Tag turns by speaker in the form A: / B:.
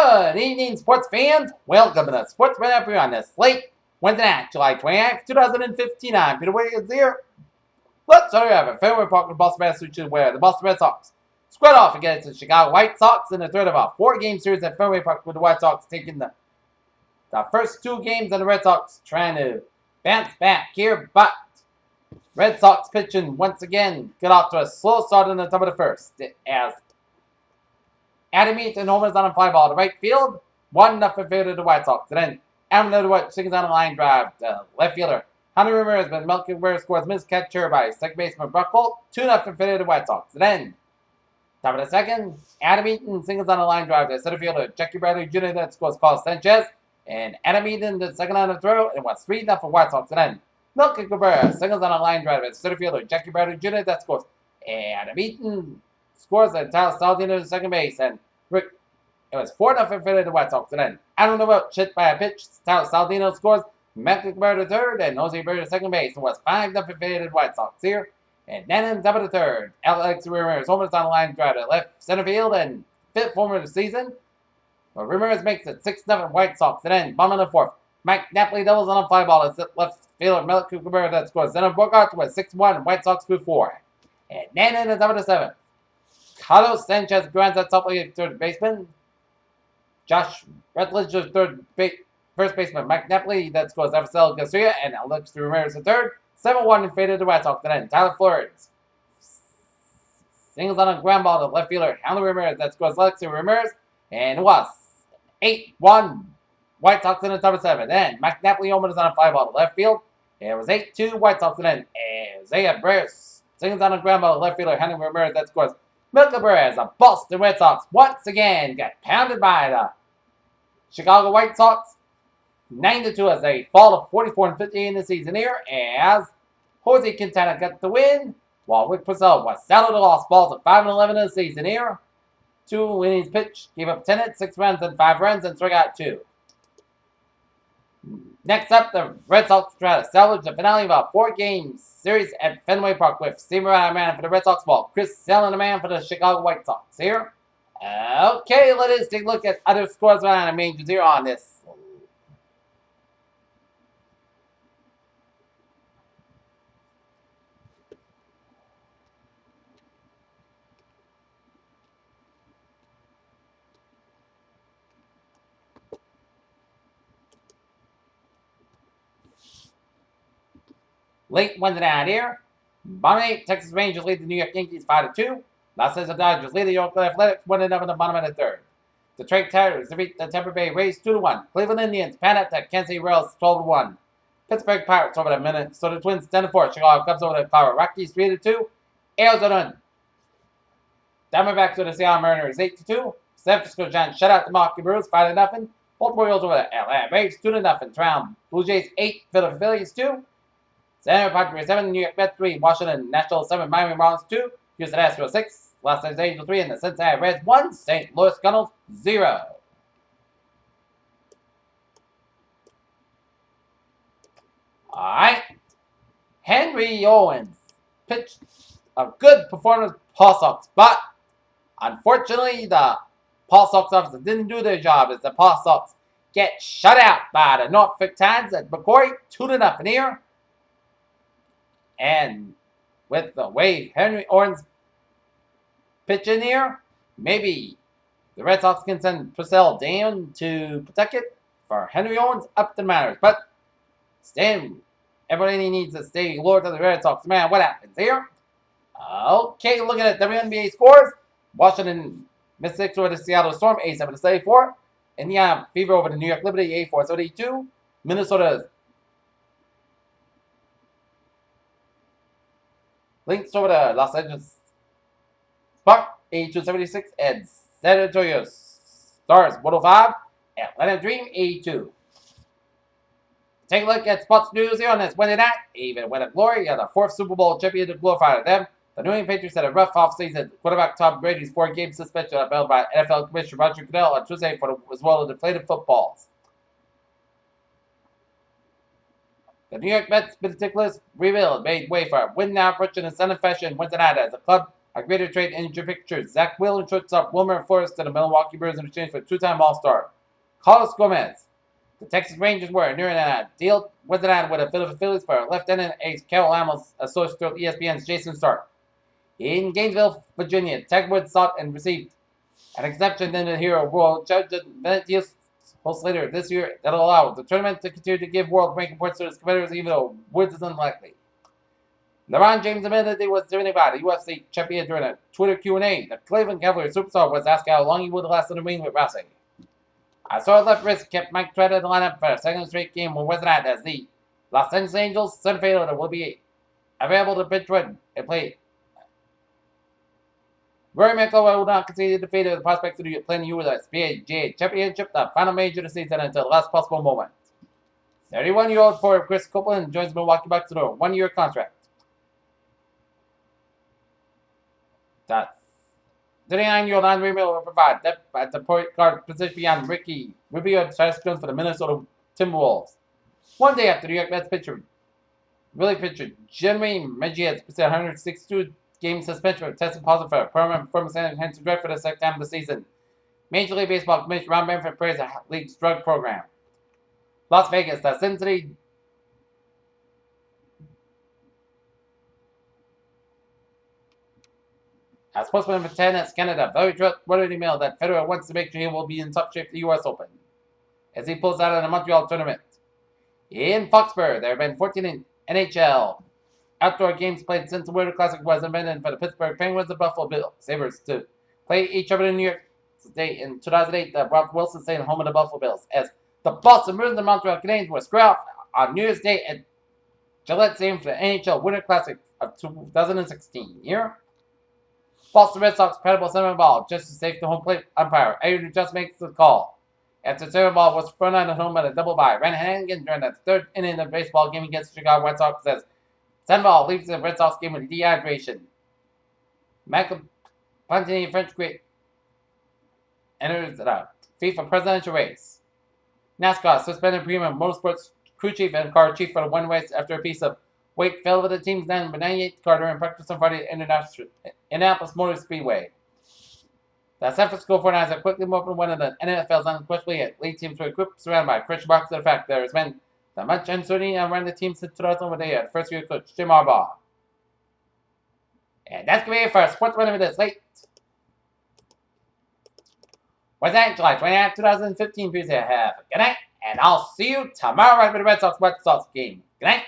A: Good evening, sports fans. Welcome to the Sports Roundup on this late Wednesday night, July 29th, 2015. I'm Peter Wiggins here. Let's start off at Fenway Park with Boston, Massachusetts, where the Boston Red Sox squared off against the Chicago White Sox in the third of a four-game series at Fenway Park, with the White Sox taking the first two games and the Red Sox trying to bounce back here, but Red Sox pitching once again got off to a slow start in the top of the first as Adam Eaton homers on a fly ball to right field. 1-0 favor to the White Sox. And then Adam Leatherwood sings on a line drive to left fielder Hunter Ramirez, but MLB Scoreboard scores miscatcher by second baseman Buck Holt. 2-0 favor to the White Sox. And then top of the second, Adam Eaton singles on a line drive to center fielder Jackie Bradley Jr. that scores Carl Sanchez. And Adam Eaton the second on the throw, and it was 3-0 for White Sox. And then Melky Cabrera singles on a line drive to center fielder Jackie Bradley Jr. that scores. Adam Eaton scores and Tyler Saldino to second base, and it was 4-0 in favor of the White Sox. And then Adam Leatherwood hit by a pitch. Tyler Saldino scores. Melky Cabrera to third, and Jose Berry to second base. It was 5-0 in favor of the White Sox here. And then in top of the third, Alex Ramirez homers on the line drive to left center field and fifth homer of the season. But Ramirez makes it 6-0 White Sox. And then bottom of the fourth, Mike Napoli doubles on a fly ball to left fielder Melky Cabrera that scores. Then Bogart with 6-1, White Sox 2-4. And then in the top of the seventh, Carlos Sanchez grinds out softly third baseman. Josh Rutledge to first baseman. Mike Napoli that scores Rafael Garcia, and Alex Ramirez to third. 7-1 in favor of the White Sox. And then Tyler Flores singles on a ground ball to left fielder Hunter Ramirez that scores Alexi Ramirez, and it was 8-1 White Sox in the top of seven. Then Mike Napoli homers on a fly ball to left field. It was 8-2 White Sox. And then Isaiah Brace singles on a ground ball to left fielder Hunter Ramirez that scores. Melky Cabrera, the Boston Red Sox once again got pounded by the Chicago White Sox 9-2 as they fall to 44-50 in the season here, as Jose Quintana got the win, while Rick Purcell was saddled to lost balls at 5-11 in the season here. 2 innings pitched, gave up 10 hits, 6 runs, and 5 runs, and struck out 2. Next up, the Red Sox try to salvage the finale of a 4-game series at Fenway Park with Steve Morales, man for the Red Sox ball, Chris Sale, the man for the Chicago White Sox here. Okay, let us take a look at other scores around the majors here on this. Late Wednesday night here, bottom 8, Texas Rangers lead the New York Yankees 5-2. Los Angeles Dodgers lead the Oakland Athletics 1-0 in the bottom of the third. The Detroit Tigers defeat the Tampa Bay Rays 2-1. Cleveland Indians pan out the Kansas City Royals 12-1. Pittsburgh Pirates over the Minnesota Twins 10-4. Chicago Cubs over the Colorado Rockies 3-2. Arizona Diamondbacks over the Seattle Mariners 8-2. San Francisco Giants shut out the Milwaukee Brewers 5-0. Baltimore Orioles over the Atlanta Braves 2-0. Toronto Blue Jays 8. Philadelphia Phillies 2. San Diego Padres 7, New York Mets 3, Washington Nationals 7, Miami Marlins 2, Houston Astros 6, Los Angeles Angels 3, and the Cincinnati Reds 1, St. Louis Cardinals 0. Alright. Henry Owens pitched a good performance for Paw Sox, but unfortunately the Paw Sox officers didn't do their job as the Paw Sox get shut out by the Norfolk Tides at McCoy 2-0 here. And with the way Henry Owens pitching here, maybe the Red Sox can send Purcell down to Pawtucket for Henry Owens up the matters. But everybody needs to stay loyal to the Red Sox. Man, what happens here? Okay, looking at WNBA scores. Washington Mystics over the Seattle Storm, 87-74. Indiana Fever over the New York Liberty, 84-72. Minnesota Lynx over the Los Angeles Spark, 82-76, and San Antonio Stars, 105, Atlanta Dream, 82. Take a look at sports news here on this Wednesday night. Even with a glory of the 4th Super Bowl champion to glorify them, the New England Patriots had a rough offseason. Quarterback Tom Brady's 4-game suspension upheld by NFL Commissioner Roger Goodell on Tuesday as well as deflated footballs. The New York Mets, meticulous rebuild made way for a win now approaching in sudden fashion Wednesday night as the club A greater trade injury picture. Zach Wheeler, shortstop Wilmer Forrest to the Milwaukee Brewers in exchange for two-time All-Star Carlos Gomez. The Texas Rangers were nearing a deal with the Philadelphia Phillies for Lieutenant Ace Carol Amos, associate with ESPN's Jason Stark. In Gainesville, Virginia, Tiger Woods sought and received an exception in the Hero World Judge Benedict hosts later this year that'll allow the tournament to continue to give world ranking points to its competitors, even though Woods is unlikely. LeBron James admitted he was dreaming about a UFC champion during a Twitter Q&A. The Cleveland Cavaliers superstar was asked how long he would last in the ring with Rousey. A sore left wrist kept Mike Trout in the lineup for a second straight game with Western as the Los Angeles Angels center fielder will be available to pitch and play. Rory McCoy will not concede defeat of the prospects to play the U.S. PGA Championship, the final major of the season, until the last possible moment. 31-year-old forward Chris Copeland joins Milwaukee Bucks to a one-year contract. The 39-year-old Andre Miller will provide depth at the point guard position beyond Ricky Rubio and Travis Jones for the Minnesota Timberwolves. One day after the New York Mets pitcher Jeremy Mejia spent 162 game suspension for testing positive for a permanent performance enhancing drug for the second time of the season. Major League Baseball Commissioner Ron Manfred praised the league's drug program. Las Vegas, the Cincinnati a spokesman for Tennis Canada very wrote an email that Federer wants to make sure he will be in top shape for the U.S. Open as he pulls out of the Montreal tournament. In Foxborough, there have been 14 NHL outdoor games played since the Winter Classic was invented for the Pittsburgh Penguins and Buffalo Bill Sabres to play each other in New York State in 2008. The Brock Wilson Stadium, home of the Buffalo Bills, as the Boston Bruins and Montreal Canadiens were square off on New Year's Day at Gillette Stadium for the NHL Winter Classic of 2016. Here, Boston Red Sox credible center ball just to save the home plate umpire. Adrian just makes the call. After the center ball was thrown out at home at a double by Ren Hannigan during the third inning of the baseball game against the Chicago White Sox, says Sandoval leaves the Red Sox game with dehydration. Michael Plantini, French great, enters the FIFA presidential race. NASCAR suspended premium motorsports crew chief and car chief for the one race after a piece of weight fell over the team's then 98 car during practice on Friday at Indianapolis Motor Speedway. The San Francisco 49ers quickly moved from one of the NFL's unquestionably elite teams to a group surrounded by question marks of the fact there has been the much uncertainty around the team since 2000 when they had first-year coach Jim Harbaugh. And that's going to be it for our sports minute this late. Wednesday, July 29th, 2015. Please have a good night, and I'll see you tomorrow right with the Red Sox White Sox game. Good night.